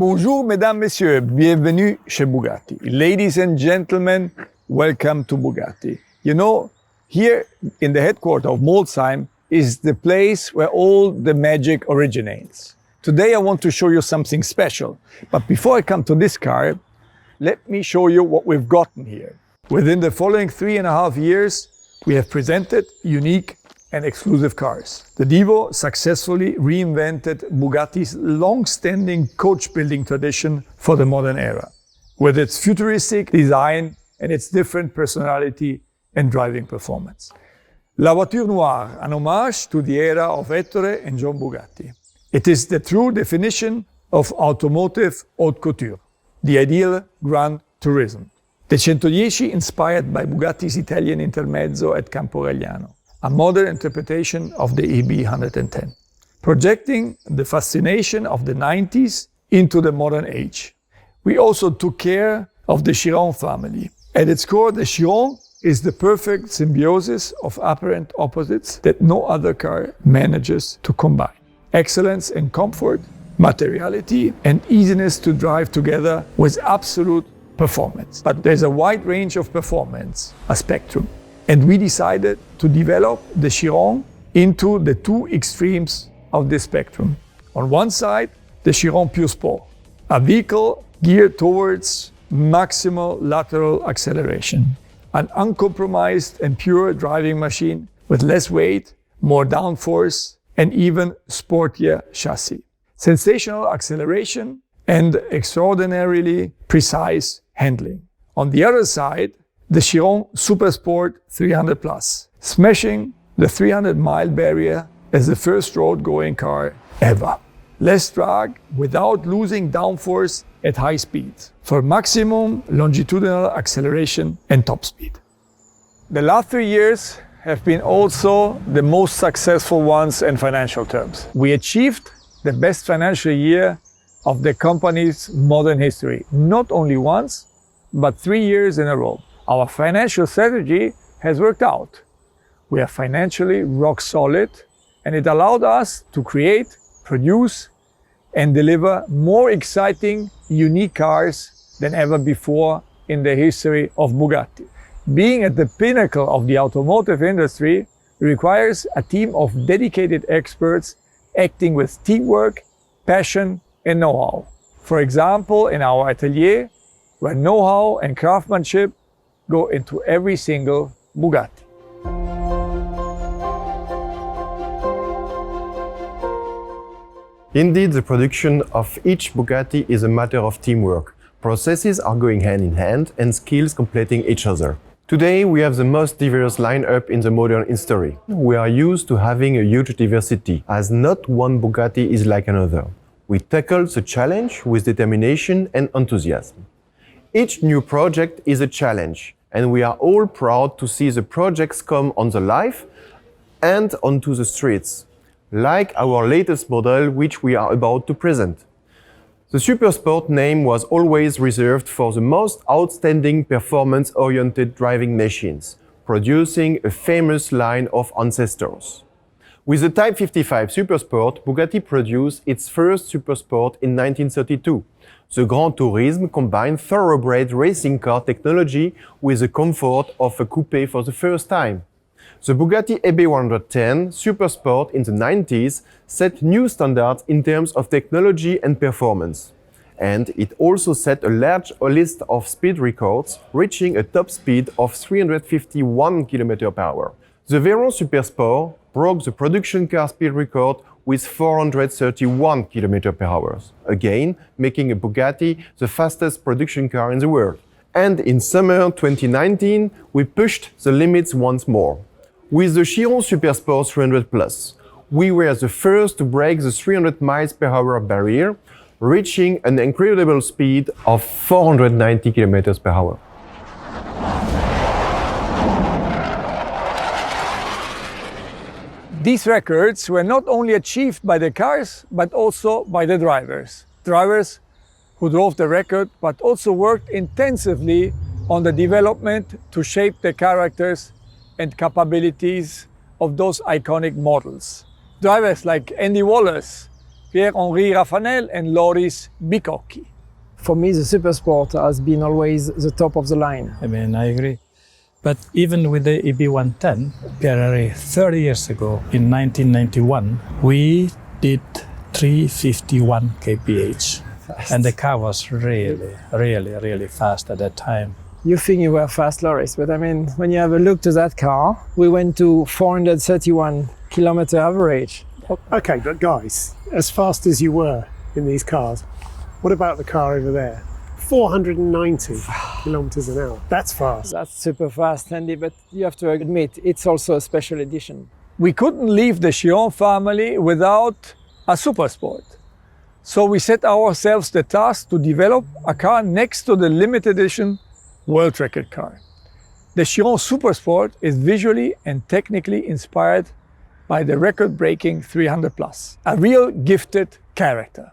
Bonjour, mesdames, messieurs. Bienvenue chez Bugatti. Ladies and gentlemen, welcome to Bugatti. You know, here in the headquarters of Molsheim is the place where all the magic originates. Today I want to show you something special. But before I come to this car, let me show you what we've gotten here. Within the following 3.5 years, we have presented unique and exclusive cars. The Divo successfully reinvented Bugatti's long-standing coach-building tradition for the modern era, with its futuristic design and its different personality and driving performance. La Voiture Noire, an homage to the era of Ettore and John Bugatti. It is the true definition of automotive haute couture, the ideal Grand Tourism. The 110 inspired by Bugatti's Italian Intermezzo at Camporegliano, a modern interpretation of the EB 110, projecting the fascination of the 90s into the modern age. We also took care of the Chiron family. At its core, the Chiron is the perfect symbiosis of apparent opposites that no other car manages to combine. Excellence and comfort, materiality and easiness to drive together with absolute performance. But there's a wide range of performance, a spectrum. And we decided to develop the Chiron into the two extremes of this spectrum. On one side, the Chiron Pure Sport, a vehicle geared towards maximal lateral acceleration, an uncompromised and pure driving machine with less weight, more downforce, and even sportier chassis. Sensational acceleration and extraordinarily precise handling. On the other side, the Chiron Super Sport 300 Plus, smashing the 300-mile barrier as the first road-going car ever. Less drag without losing downforce at high speeds for maximum longitudinal acceleration and top speed. The last 3 years have been also the most successful ones in financial terms. We achieved the best financial year of the company's modern history, not only once, but 3 years in a row. Our financial strategy has worked out. We are financially rock solid, and it allowed us to create, produce, and deliver more exciting, unique cars than ever before in the history of Bugatti. Being at the pinnacle of the automotive industry requires a team of dedicated experts acting with teamwork, passion, and know-how. For example, in our atelier, where know-how and craftsmanship go into every single Bugatti. Indeed, the production of each Bugatti is a matter of teamwork. Processes are going hand in hand and skills completing each other. Today, we have the most diverse lineup in the modern history. We are used to having a huge diversity, as not one Bugatti is like another. We tackle the challenge with determination and enthusiasm. Each new project is a challenge, and we are all proud to see the projects come on the life and onto the streets, like our latest model, which we are about to present. The Supersport name was always reserved for the most outstanding performance-oriented driving machines, producing a famous line of ancestors. With the Type 55 Supersport, Bugatti produced its first Supersport in 1932. The Grand Tourisme combined thoroughbred racing car technology with the comfort of a coupe for the first time. The Bugatti EB 110 Supersport in the 90s set new standards in terms of technology and performance. And it also set a large list of speed records, reaching a top speed of 351 km/h. The Veyron Supersport broke the production car speed record with 431 km/h, again making a Bugatti the fastest production car in the world. And in summer 2019, we pushed the limits once more. With the Chiron Supersport 300 Plus, we were the first to break the 300 mph barrier, reaching an incredible speed of 490 km/h. These records were not only achieved by the cars, but also by the drivers. Drivers who drove the record, but also worked intensively on the development to shape the characters and capabilities of those iconic models. Drivers like Andy Wallace, Pierre-Henri Raffanel and Loris Bicocchi. For me, the Super Sport has been always the top of the line. I mean, I agree. But even with the EB110, Pierre-Henri, 30 years ago, in 1991, we did 351 kph. Fast. And the car was really fast at that time. You think you were fast, Loris, but I mean, when you have a look to that car, we went to 431 kilometer average. Okay, but guys, as fast as you were in these cars, what about the car over there? 490 kilometers an hour. That's fast. That's super fast, Andy, but you have to admit, it's also a special edition. We couldn't leave the Chiron family without a Super Sport. So we set ourselves the task to develop a car next to the limited edition world record car. The Chiron Super Sport is visually and technically inspired by the record-breaking 300 Plus, a real gifted character.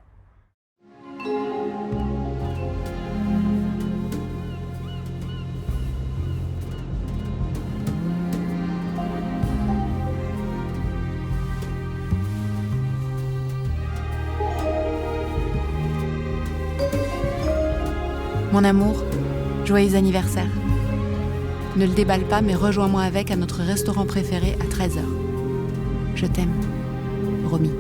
Mon amour, joyeux anniversaire. Ne le déballe pas, mais rejoins-moi avec à notre restaurant préféré à 13h. Je t'aime, Romy.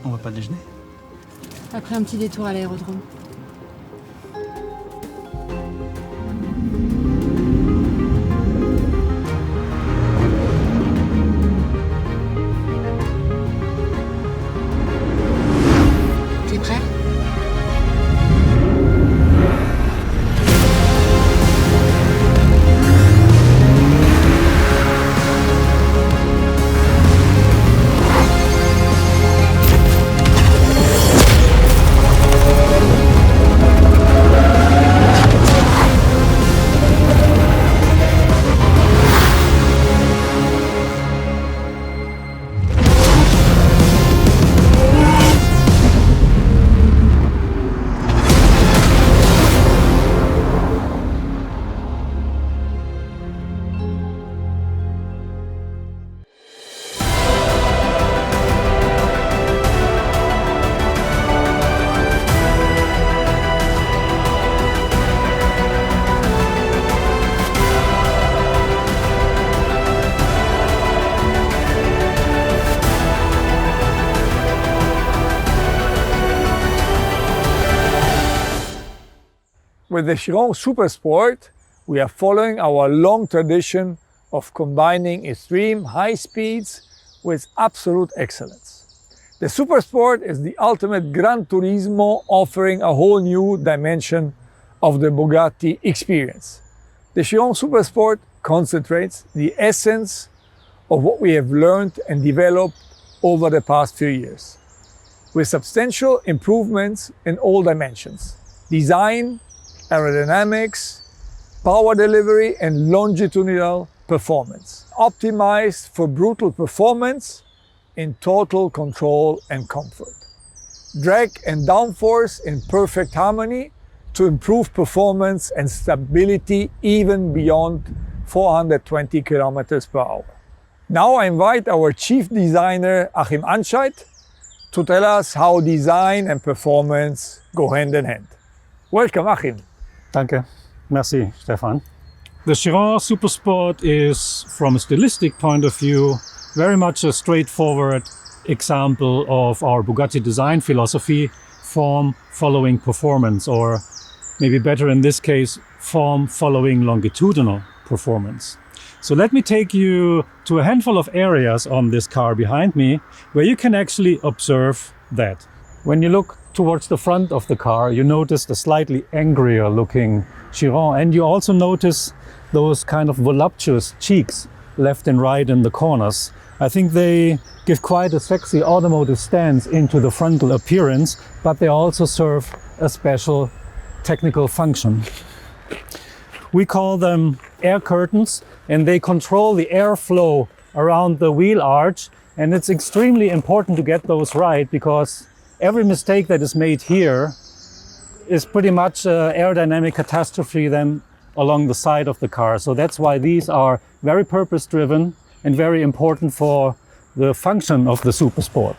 On va pas déjeuner? Après un petit détour à l'aérodrome. T'es prêt? With the Chiron Super Sport, we are following our long tradition of combining extreme high speeds with absolute excellence. The Super Sport is the ultimate Gran Turismo, offering a whole new dimension of the Bugatti experience. The Chiron Super Sport concentrates the essence of what we have learned and developed over the past few years, with substantial improvements in all dimensions: design, aerodynamics, power delivery, and longitudinal performance, optimized for brutal performance in total control and comfort. Drag and downforce in perfect harmony to improve performance and stability even beyond 420 kilometers per hour. Now I invite our chief designer, Achim Anscheit, to tell us how design and performance go hand in hand. Welcome, Achim. Danke. Merci, Stefan. The Chiron Super Sport is, from a stylistic point of view, very much a straightforward example of our Bugatti design philosophy: form following performance, or maybe better in this case, form following longitudinal performance. So let me take you to a handful of areas on this car behind me where you can actually observe that. When you look towards the front of the car, you notice the slightly angrier looking Chiron, and you also notice those kind of voluptuous cheeks left and right in the corners. I think they give quite a sexy automotive stance into the frontal appearance, but they also serve a special technical function. We call them air curtains, and they control the airflow around the wheel arch, and it's extremely important to get those right, because every mistake that is made here is pretty much an aerodynamic catastrophe then along the side of the car. So that's why these are very purpose-driven and very important for the function of the Supersport.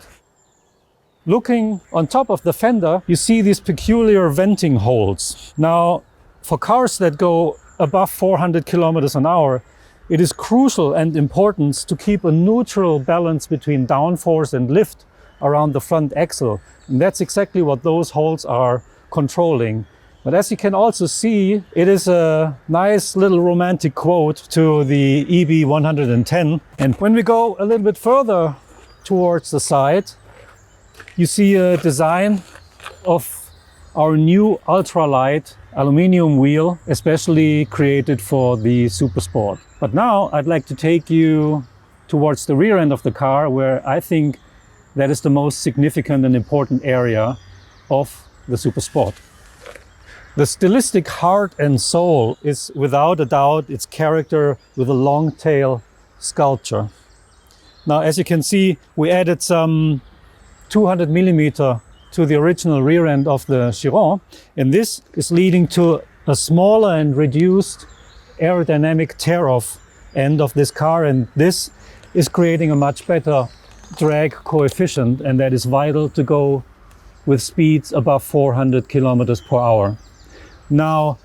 Looking on top of the fender, you see these peculiar venting holes. Now, for cars that go above 400 kilometers an hour, it is crucial and important to keep a neutral balance between downforce and lift around the front axle. And that's exactly what those holes are controlling. But as you can also see, it is a nice little romantic quote to the EB110. And when we go a little bit further towards the side, you see a design of our new ultralight aluminum wheel, especially created for the Supersport. But now I'd like to take you towards the rear end of the car, where I think that is the most significant and important area of the Supersport. The stylistic heart and soul is without a doubt its character with a long tail sculpture. Now, as you can see, we added some 200 millimeter to the original rear end of the Chiron, and this is leading to a smaller and reduced aerodynamic tear-off end of this car, and this is creating a much better drag coefficient, and that is vital to go with speeds above 400 kilometers per hour. Now,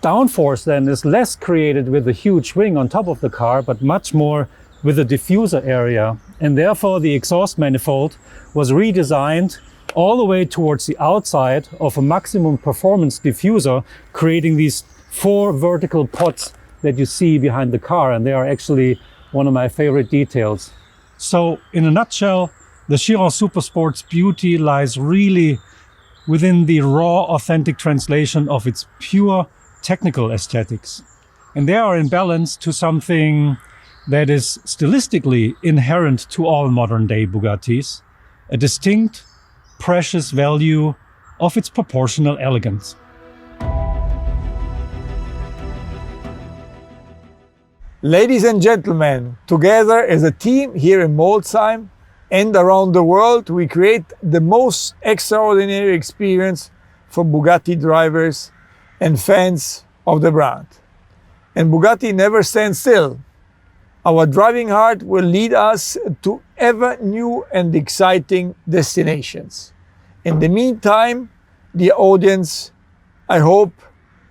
downforce then is less created with the huge wing on top of the car, but much more with the diffuser area, and therefore the exhaust manifold was redesigned all the way towards the outside of a maximum performance diffuser, creating these 4 vertical pods that you see behind the car, and they are actually one of my favorite details. So, in a nutshell, the Chiron Supersport's beauty lies really within the raw, authentic translation of its pure technical aesthetics. And they are in balance to something that is stylistically inherent to all modern-day Bugattis, a distinct, precious value of its proportional elegance. Ladies and gentlemen, together as a team here in Molsheim and around the world, we create the most extraordinary experience for Bugatti drivers and fans of the brand. And Bugatti never stands still. Our driving heart will lead us to ever new and exciting destinations. In the meantime, dear audience, I hope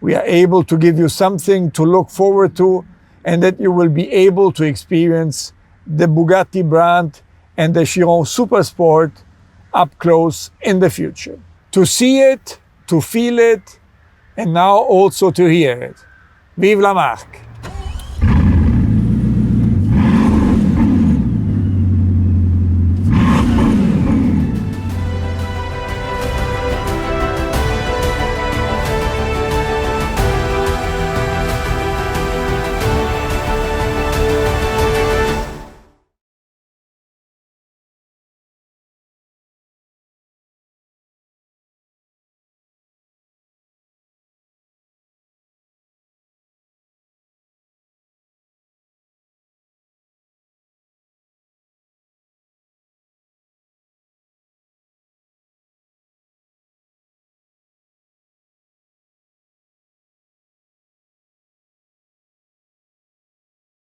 we are able to give you something to look forward to, and that you will be able to experience the Bugatti brand and the Chiron Supersport up close in the future. To see it, to feel it, and now also to hear it. Vive la marque!